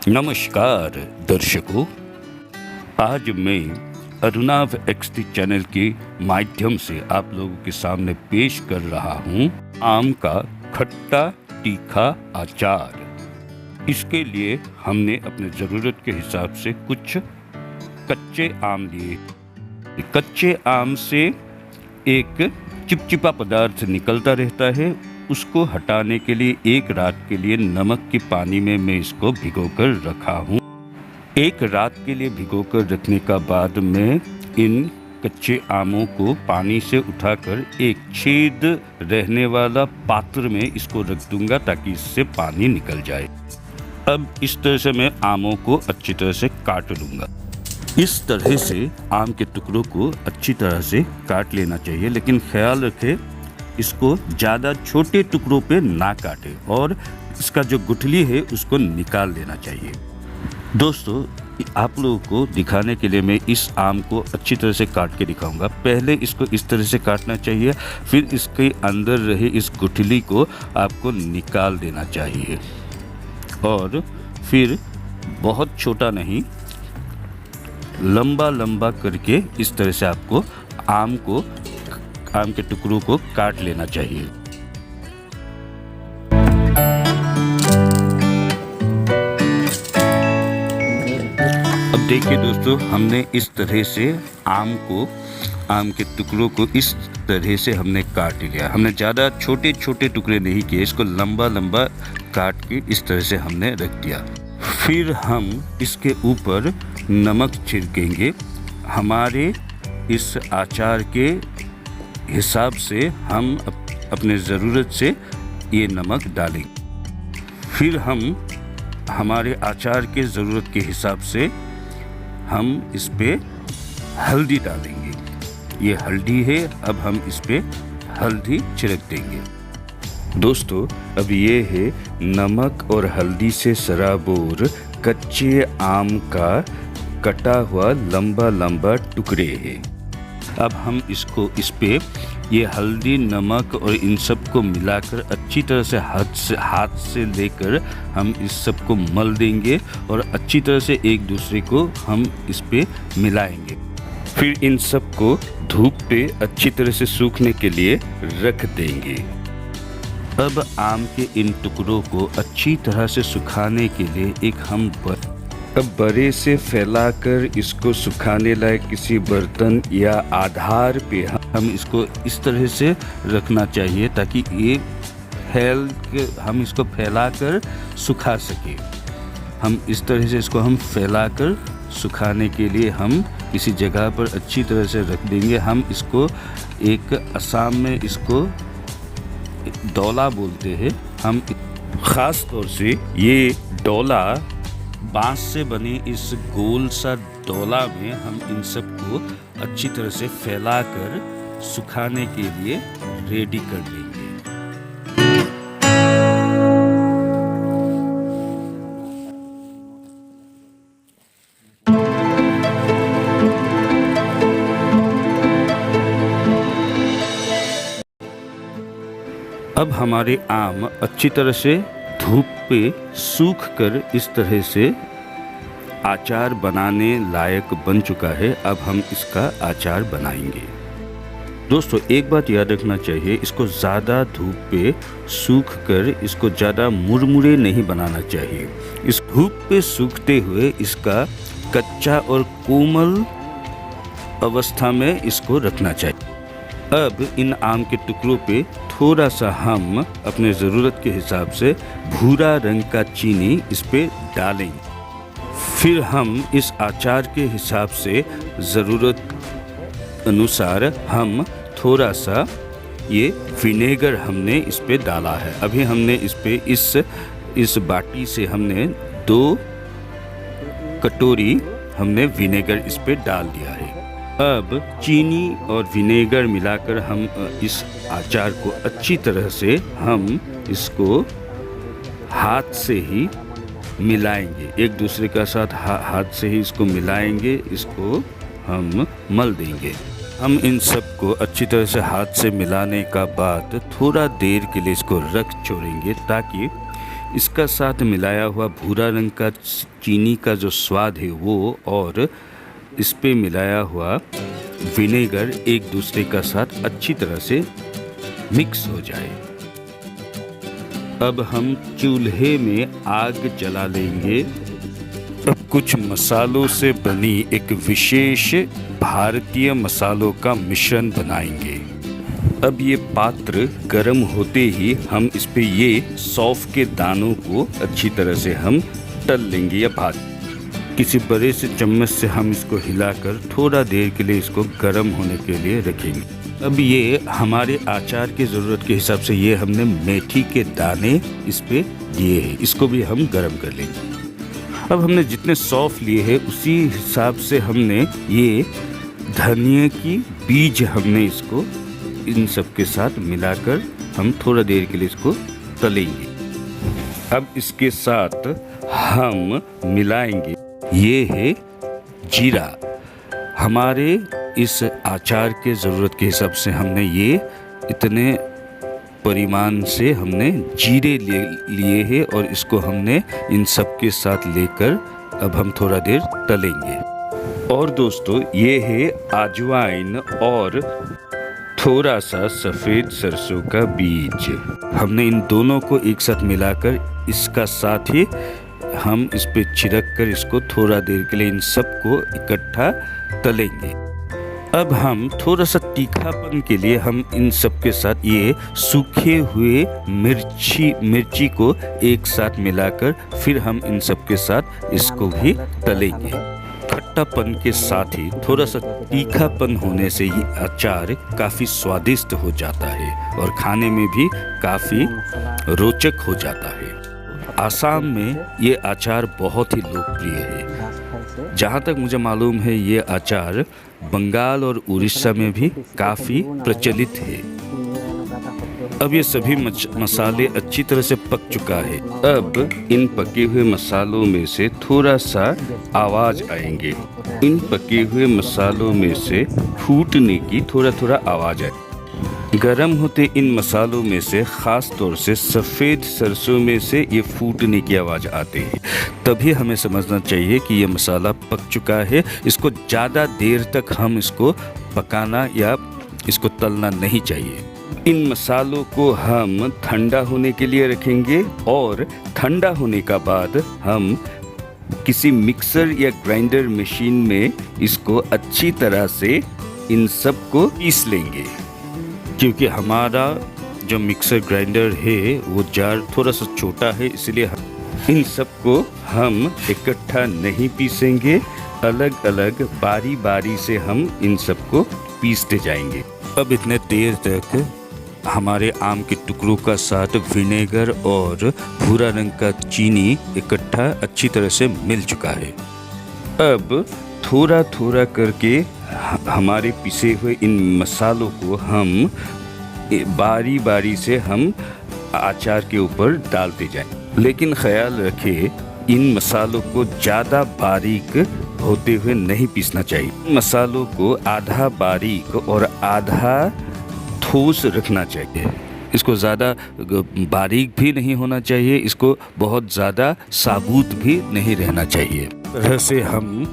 नमस्कार दर्शकों, आज मैं अरुणाव एक्सटी चैनल के माध्यम से आप लोगों के सामने पेश कर रहा हूँ आम का खट्टा तीखा अचार। इसके लिए हमने अपने ज़रूरत के हिसाब से कुछ कच्चे आम लिए। कच्चे आम से एक चिपचिपा पदार्थ निकलता रहता है, उसको हटाने के लिए एक रात के लिए नमक के पानी में मैं इसको भिगोकर रखा हूँ। एक रात के लिए भिगोकर रखने का बाद मैं इन कच्चे आमों को पानी से उठाकर एक छेद रहने वाला पात्र में इसको रख दूंगा ताकि इससे पानी निकल जाए। अब इस तरह से मैं आमों को अच्छी तरह से काट लूँगा। इस तरह से आम के टुकड़ों को अच्छी तरह से काट लेना चाहिए, लेकिन ख्याल रखें इसको ज़्यादा छोटे टुकड़ों पे ना काटें और इसका जो गुठली है उसको निकाल लेना चाहिए। दोस्तों, आप लोगों को दिखाने के लिए मैं इस आम को अच्छी तरह से काट के दिखाऊंगा। पहले इसको इस तरह से काटना चाहिए, फिर इसके अंदर रहे इस गुठली को आपको निकाल देना चाहिए और फिर बहुत छोटा नहीं, लंबा लंबा करके इस तरह से आपको आम के टुकड़ों को काट लेना चाहिए। अब देखिए दोस्तों, हमने इस तरह से आम के टुकड़ों को इस तरह से हमने काट लिया। हमने ज़्यादा छोटे छोटे टुकड़े नहीं किए, इसको लंबा लंबा काट के इस तरह से हमने रख दिया। फिर हम इसके ऊपर नमक छिड़केंगे। हमारे इस अचार के हिसाब से हम अपने ज़रूरत से ये नमक डालेंगे। फिर हम हमारे अचार के ज़रूरत के हिसाब से हम इस पे हल्दी डालेंगे। ये हल्दी है, अब हम इस पे हल्दी छिड़क देंगे। दोस्तों, अब ये है नमक और हल्दी से सराबोर कच्चे आम का कटा हुआ लंबा लंबा टुकड़े है। अब हम इसको इस पे ये हल्दी नमक और इन सब को मिलाकर अच्छी तरह से हाथ से लेकर हम इस सब को मल देंगे और अच्छी तरह से एक दूसरे को हम इस पे मिलाएंगे। फिर इन सब को धूप पे अच्छी तरह से सूखने के लिए रख देंगे। अब आम के इन टुकड़ों को अच्छी तरह से सुखाने के लिए एक हम बड़े से फैलाकर इसको सुखाने लायक किसी बर्तन या आधार पे हम इसको इस तरह से रखना चाहिए ताकि ये हम इसको फैलाकर सुखा सके। हम इस तरह से इसको हम फैलाकर सुखाने के लिए हम किसी जगह पर अच्छी तरह से रख देंगे। हम इसको एक असम में इसको डोला बोलते हैं। हम ख़ास तौर से ये डोला बांस से बने इस गोल सा डोला में हम इन सब को अच्छी तरह से फैलाकर सुखाने के लिए रेडी कर देंगे। अब हमारे आम अच्छी तरह से धूप पे सूख कर इस तरह से अचार बनाने लायक बन चुका है। अब हम इसका अचार बनाएंगे। दोस्तों, एक बात याद रखना चाहिए, इसको ज़्यादा धूप पे सूख कर इसको ज़्यादा मुरमुरे नहीं बनाना चाहिए। इस धूप पे सूखते हुए इसका कच्चा और कोमल अवस्था में इसको रखना चाहिए। अब इन आम के टुकड़ों पे थोड़ा सा हम अपने ज़रूरत के हिसाब से भूरा रंग का चीनी इस पे डालेंगे। फिर हम इस अचार के हिसाब से ज़रूरत अनुसार हम थोड़ा सा ये विनेगर हमने इस पे डाला है। अभी हमने इस पे इस बाटी से हमने 2 कटोरी हमने विनेगर इस पे डाल दिया है। अब चीनी और विनेगर मिलाकर हम इस अचार को अच्छी तरह से हम इसको हाथ से ही मिलाएंगे। एक दूसरे का साथ हाथ से ही इसको मिलाएंगे, इसको हम मल देंगे। हम इन सब को अच्छी तरह से हाथ से मिलाने का बाद थोड़ा देर के लिए इसको रख छोड़ेंगे ताकि इसका साथ मिलाया हुआ भूरा रंग का चीनी का जो स्वाद है वो और इस पे मिलाया हुआ विनेगर एक दूसरे का साथ अच्छी तरह से मिक्स हो जाए। अब हम चूल्हे में आग जला लेंगे। अब कुछ मसालों से बनी एक विशेष भारतीय मसालों का मिश्रण बनाएंगे। अब ये पात्र गर्म होते ही हम इस पे ये सौंफ के दानों को अच्छी तरह से हम तल लेंगे या भाज। किसी बड़े से चम्मच से हम इसको हिलाकर थोड़ा देर के लिए इसको गर्म होने के लिए रखेंगे। अब ये हमारे अचार की ज़रूरत के हिसाब से ये हमने मेथी के दाने इस पे दिए हैं, इसको भी हम गर्म कर लेंगे। अब हमने जितने सौंफ लिए हैं उसी हिसाब से हमने ये धनिया की बीज हमने इसको इन सब के साथ मिलाकर हम थोड़ा देर के लिए इसको तलेंगे। अब इसके साथ हम मिलाएंगे ये है जीरा। हमारे इस अचार के ज़रूरत के हिसाब से हमने ये इतने परिमाण से हमने जीरे लिए हैं और इसको हमने इन सब के साथ लेकर अब हम थोड़ा देर तलेंगे। और दोस्तों ये है अजवाइन और थोड़ा सा सफ़ेद सरसों का बीज। हमने इन दोनों को एक साथ मिलाकर इसका साथ ही हम इस पे छिड़क कर इसको थोड़ा देर के लिए इन सबको इकट्ठा तलेंगे। अब हम थोड़ा सा तीखापन के लिए हम इन सब के साथ ये सूखे हुए मिर्ची को एक साथ मिलाकर फिर हम इन सब के साथ इसको भी तलेंगे। खट्टापन के साथ ही थोड़ा सा तीखापन होने से ये अचार काफ़ी स्वादिष्ट हो जाता है और खाने में भी काफ़ी रोचक हो जाता है। आसाम में ये अचार बहुत ही लोकप्रिय है। जहाँ तक मुझे मालूम है ये अचार बंगाल और उड़ीसा में भी काफ़ी प्रचलित है। अब ये सभी मसाले अच्छी तरह से पक चुका है। अब इन पके हुए मसालों में से थोड़ा सा आवाज़ आएंगे। इन पके हुए मसालों में से फूटने की थोड़ा आवाज़ आए। गरम होते इन मसालों में से ख़ास तौर से सफ़ेद सरसों में से ये फूटने की आवाज़ आती है। तभी हमें समझना चाहिए कि ये मसाला पक चुका है। इसको ज़्यादा देर तक हम इसको पकाना या इसको तलना नहीं चाहिए। इन मसालों को हम ठंडा होने के लिए रखेंगे और ठंडा होने का बाद हम किसी मिक्सर या ग्राइंडर मशीन में इसको अच्छी तरह से इन सब को पीस लेंगे। क्योंकि हमारा जो मिक्सर ग्राइंडर है वो जार थोड़ा सा छोटा है, इसलिए इन सब को हम इकट्ठा नहीं पीसेंगे, अलग अलग बारी बारी से हम इन सब को पीसते जाएंगे। अब इतने देर तक हमारे आम के टुकड़ों का साथ विनेगर और भूरा रंग का चीनी इकट्ठा अच्छी तरह से मिल चुका है। अब थोड़ा थोड़ा करके हमारे पिसे हुए इन मसालों को हम बारी बारी से हम अचार के ऊपर डालते जाएं। लेकिन ख्याल रखें इन मसालों को ज़्यादा बारीक होते हुए नहीं पीसना चाहिए। मसालों को आधा बारीक और आधा ठोस रखना चाहिए। इसको ज़्यादा बारीक भी नहीं होना चाहिए, इसको बहुत ज़्यादा साबुत भी नहीं रहना चाहिए। तरह से हम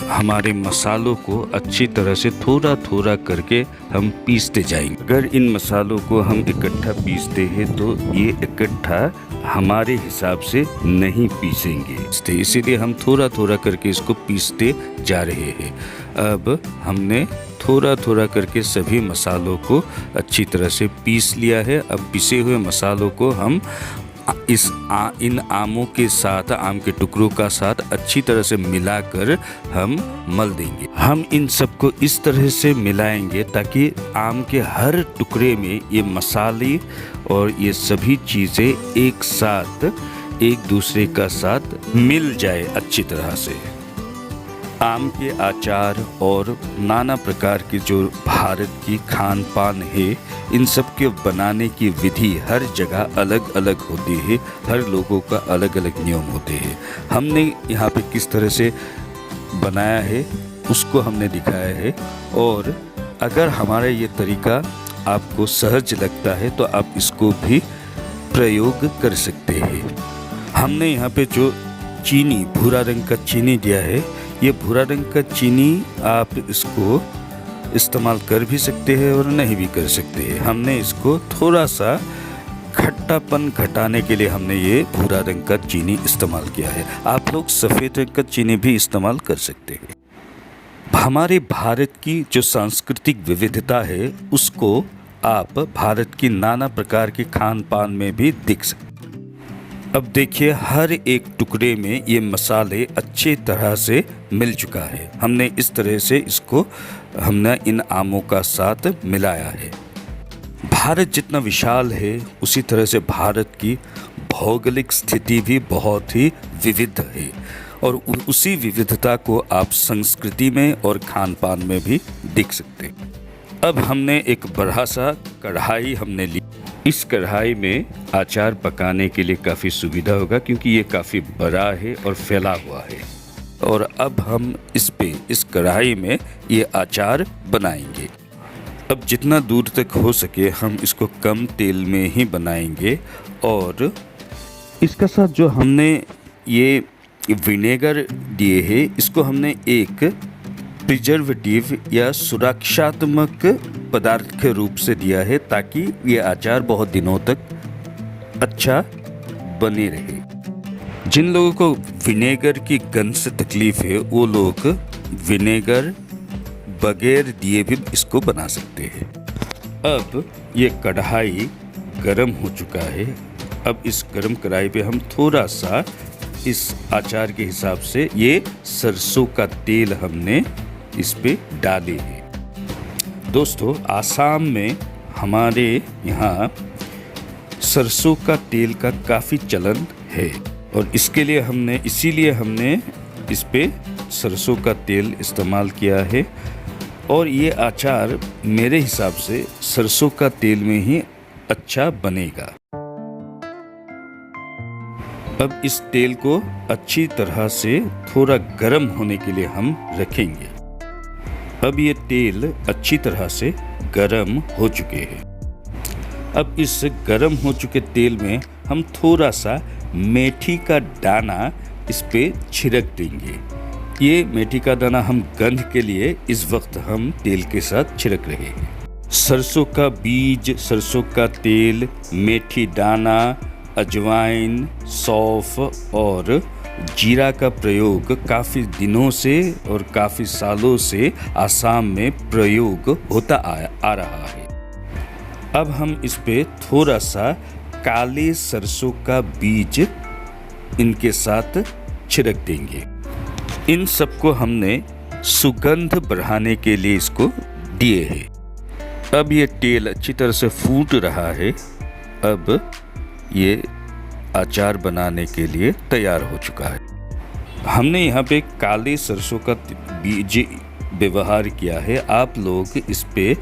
हमारे मसालों को अच्छी तरह से थोड़ा थोड़ा करके हम पीसते जाएंगे। अगर इन मसालों को हम इकट्ठा पीसते हैं तो ये इकट्ठा हमारे हिसाब से नहीं पीसेंगे, इसीलिए हम थोड़ा थोड़ा करके इसको पीसते जा रहे हैं। अब हमने थोड़ा थोड़ा करके सभी मसालों को अच्छी तरह से पीस लिया है। अब पिसे हुए मसालों को हम इन आमों के साथ, आम के टुकड़ों का साथ अच्छी तरह से मिलाकर हम मल देंगे। हम इन सबको इस तरह से मिलाएंगे ताकि आम के हर टुकड़े में ये मसाले और ये सभी चीज़ें एक साथ एक दूसरे का साथ मिल जाए अच्छी तरह से। आम के अचार और नाना प्रकार के जो भारत की खान पान है, इन सब के बनाने की विधि हर जगह अलग अलग होती है, हर लोगों का अलग अलग नियम होते हैं। हमने यहाँ पे किस तरह से बनाया है उसको हमने दिखाया है, और अगर हमारा ये तरीका आपको सहज लगता है तो आप इसको भी प्रयोग कर सकते हैं। हमने यहाँ पे जो चीनी, भूरा रंग का चीनी दिया है, ये भूरा रंग का चीनी आप इसको इस्तेमाल कर भी सकते हैं और नहीं भी कर सकते हैं। हमने इसको थोड़ा सा खट्टापन घटाने के लिए हमने ये भूरा रंग का चीनी इस्तेमाल किया है। आप लोग सफ़ेद रंग का चीनी भी इस्तेमाल कर सकते हैं। हमारे भारत की जो सांस्कृतिक विविधता है उसको आप भारत की नाना प्रकार के खान पान में भी देख सकते हैं। अब देखिए, हर एक टुकड़े में ये मसाले अच्छे तरह से मिल चुका है। हमने इस तरह से इसको इन आमों का साथ मिलाया है। भारत जितना विशाल है उसी तरह से भारत की भौगोलिक स्थिति भी बहुत ही विविध है और उसी विविधता को आप संस्कृति में और खान पान में भी देख सकते हैं। अब हमने एक बड़ा सा कढ़ाई हमने ली। इस कढ़ाई में अचार पकाने के लिए काफ़ी सुविधा होगा क्योंकि ये काफ़ी बड़ा है और फैला हुआ है। और अब हम इस कढ़ाई में ये अचार बनाएंगे। अब जितना दूर तक हो सके हम इसको कम तेल में ही बनाएंगे। और इसका साथ जो हमने ये विनेगर दिए हैं, इसको हमने एक प्रिजर्वेटिव या सुरक्षात्मक पदार्थ के रूप से दिया है ताकि ये अचार बहुत दिनों तक अच्छा बने रहे। जिन लोगों को विनेगर की गंध से तकलीफ है वो लोग विनेगर बगैर दिए भी इसको बना सकते हैं। अब ये कढ़ाई गरम हो चुका है। अब इस गरम कढ़ाई पे हम थोड़ा सा इस अचार के हिसाब से ये सरसों का तेल हमने इस पे डाले हैं। दोस्तों, आसाम में हमारे यहाँ सरसों का तेल का काफ़ी चलन है और इसीलिए हमने इस पे सरसों का तेल इस्तेमाल किया है। और ये अचार मेरे हिसाब से सरसों का तेल में ही अच्छा बनेगा। अब इस तेल को अच्छी तरह से थोड़ा गर्म होने के लिए हम रखेंगे। अब ये तेल अच्छी तरह से गर्म हो चुके हैं। अब इस गर्म हो चुके तेल में हम थोड़ा सा मेथी का दाना इस पे छिड़क देंगे। ये मेथी का दाना हम गंध के लिए इस वक्त हम तेल के साथ छिड़क रहे हैं। सरसों का बीज, सरसों का तेल, मेथी दाना, अजवाइन, सौंफ और जीरा का प्रयोग काफ़ी दिनों से और काफ़ी सालों से आसाम में प्रयोग होता आ रहा है। अब हम इस पे थोड़ा सा काले सरसों का बीज इनके साथ छिड़क देंगे। इन सबको हमने सुगंध बढ़ाने के लिए इसको दिए हैं। अब ये तेल अच्छी तरह से फूट रहा है। अब ये अचार बनाने के लिए तैयार हो चुका है। हमने यहाँ पे काले सरसों का बीज व्यवहार किया है। आप लोग इस पे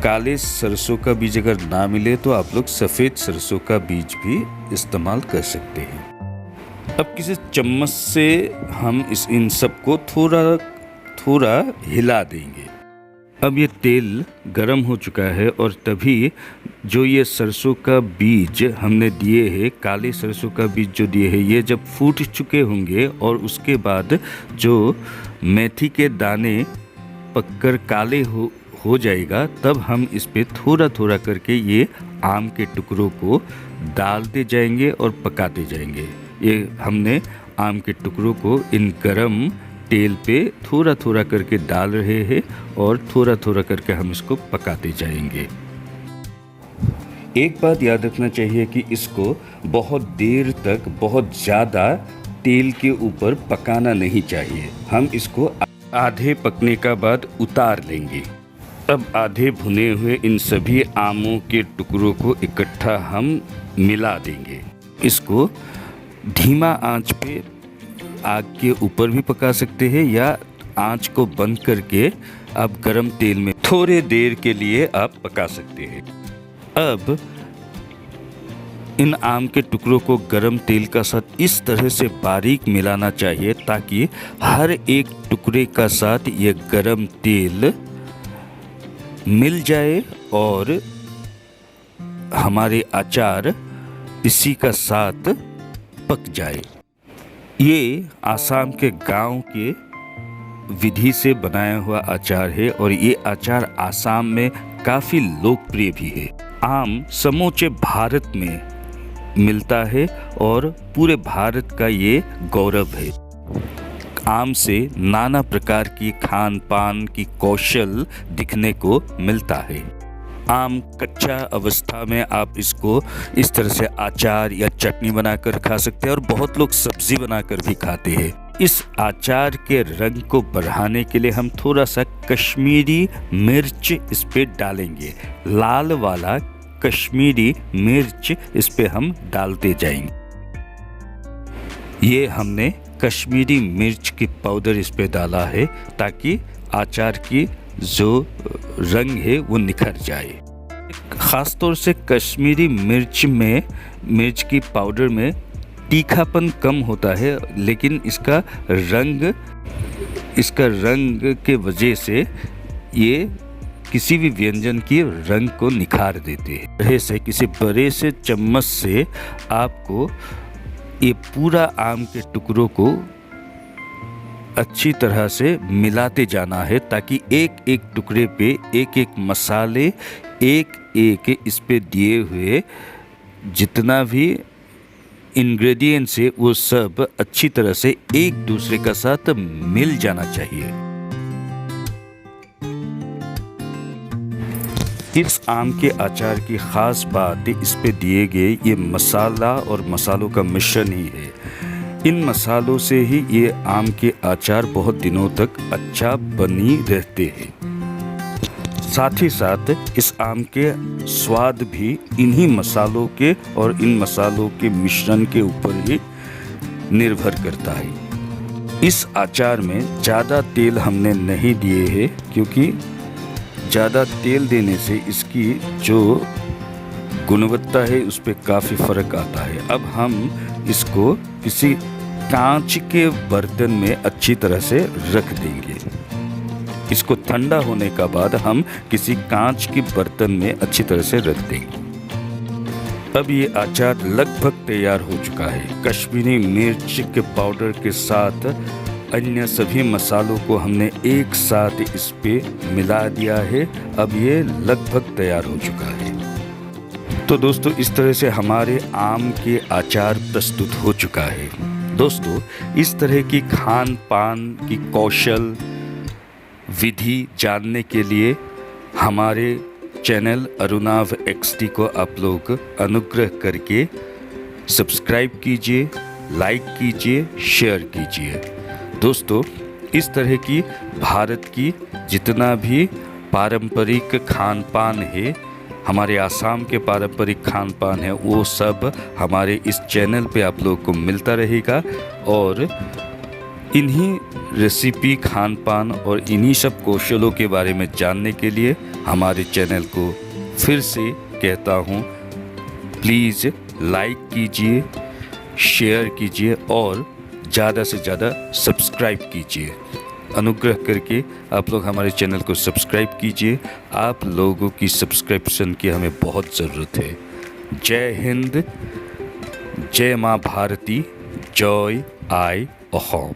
काले सरसों का बीज अगर ना मिले तो आप लोग सफ़ेद सरसों का बीज भी इस्तेमाल कर सकते हैं। अब किसी चम्मच से हम इन सबको थोड़ा थोड़ा हिला देंगे। अब ये तेल गरम हो चुका है और तभी जो ये सरसों का बीज हमने दिए हैं, काले सरसों का बीज जो दिए हैं, ये जब फूट चुके होंगे और उसके बाद जो मेथी के दाने पककर काले हो जाएगा, तब हम इस पे थोड़ा थोड़ा करके ये आम के टुकड़ों को डालते जाएंगे और पकाते जाएंगे। ये हमने आम के टुकड़ों को इन गरम तेल पे थोड़ा थोड़ा करके डाल रहे हैं और थोड़ा थोड़ा करके हम इसको पकाते जाएंगे। एक बात याद रखना चाहिए कि इसको बहुत देर तक बहुत ज़्यादा तेल के ऊपर पकाना नहीं चाहिए। हम इसको आधे पकने का बाद उतार लेंगे। अब आधे भुने हुए इन सभी आमों के टुकड़ों को इकट्ठा हम मिला देंगे। इसको धीमा आंच पे आग के ऊपर भी पका सकते हैं या आंच को बंद करके आप गरम तेल में थोड़े देर के लिए आप पका सकते हैं। अब इन आम के टुकड़ों को गरम तेल का साथ इस तरह से बारीक मिलाना चाहिए ताकि हर एक टुकड़े का साथ ये गरम तेल मिल जाए और हमारे अचार इसी का साथ पक जाए। ये आसाम के गांव के विधि से बनाया हुआ अचार है और ये अचार आसाम में काफ़ी लोकप्रिय भी है। आम समूचे भारत में मिलता है और पूरे भारत का ये गौरव है। आम से नाना प्रकार की खान पान की कौशल दिखने को मिलता है। आम कच्चा अवस्था में आप इसको इस तरह से अचार या चटनी बनाकर खा सकते हैं और बहुत लोग सब्जी बनाकर भी खाते हैं। इस अचार के रंग को बढ़ाने के लिए हम थोड़ा सा कश्मीरी मिर्च इस पे डालेंगे। लाल वाला कश्मीरी मिर्च इस पे हम डालते जाएंगे। ये हमने कश्मीरी मिर्च की पाउडर इस पे डाला है ताकि अचार की जो रंग है वो निखर जाए। ख़ास तौर से कश्मीरी मिर्च की पाउडर में तीखापन कम होता है, लेकिन इसका रंग के वजह से ये किसी भी व्यंजन की रंग को निखार देते हैं। ऐसे किसी बड़े से चम्मच से आपको ये पूरा आम के टुकड़ों को अच्छी तरह से मिलाते जाना है ताकि एक एक टुकड़े पे एक एक मसाले एक इस पे दिए हुए जितना भी इंग्रेडिएंट्स है वो सब अच्छी तरह से एक दूसरे का साथ मिल जाना चाहिए। इस आम के अचार की ख़ास बात इस पे दिए गए ये मसाला और मसालों का मिश्रण ही है। इन मसालों से ही ये आम के अचार बहुत दिनों तक अच्छा बनी रहते हैं। साथ ही साथ इस आम के स्वाद भी इन्हीं मसालों के और इन मसालों के मिश्रण के ऊपर ही निर्भर करता है। इस अचार में ज़्यादा तेल हमने नहीं दिए हैं क्योंकि ज़्यादा तेल देने से इसकी जो गुणवत्ता है उस पर काफ़ी फ़र्क आता है। अब हम इसको किसी कांच के बर्तन में अच्छी तरह से रख देंगे। इसको ठंडा होने का बाद हम किसी कांच के बर्तन में अच्छी तरह से रख देंगे। अब ये अचार लगभग तैयार हो चुका है। कश्मीरी मिर्च के पाउडर के साथ अन्य सभी मसालों को हमने एक साथ इस पे मिला दिया है। अब ये लगभग तैयार हो चुका है। तो दोस्तों इस तरह से हमारे आम के अचार प्रस्तुत हो चुका है। दोस्तों इस तरह की खान पान की कौशल विधि जानने के लिए हमारे चैनल अरुणाव XD को आप लोग अनुग्रह करके सब्सक्राइब कीजिए, लाइक कीजिए, शेयर कीजिए। दोस्तों इस तरह की भारत की जितना भी पारंपरिक खान पान है, हमारे आसाम के पारंपरिक खान पान है, वो सब हमारे इस चैनल पे आप लोगों को मिलता रहेगा। और इन्हीं रेसिपी खान पान और इन्हीं सब कौशलों के बारे में जानने के लिए हमारे चैनल को फिर से कहता हूँ, प्लीज़ लाइक कीजिए, शेयर कीजिए और ज़्यादा से ज़्यादा सब्सक्राइब कीजिए। अनुग्रह करके आप लोग हमारे चैनल को सब्सक्राइब कीजिए। आप लोगों की सब्सक्रिप्शन की हमें बहुत ज़रूरत है। जय हिंद, जय माँ भारती, जय आई अहोम।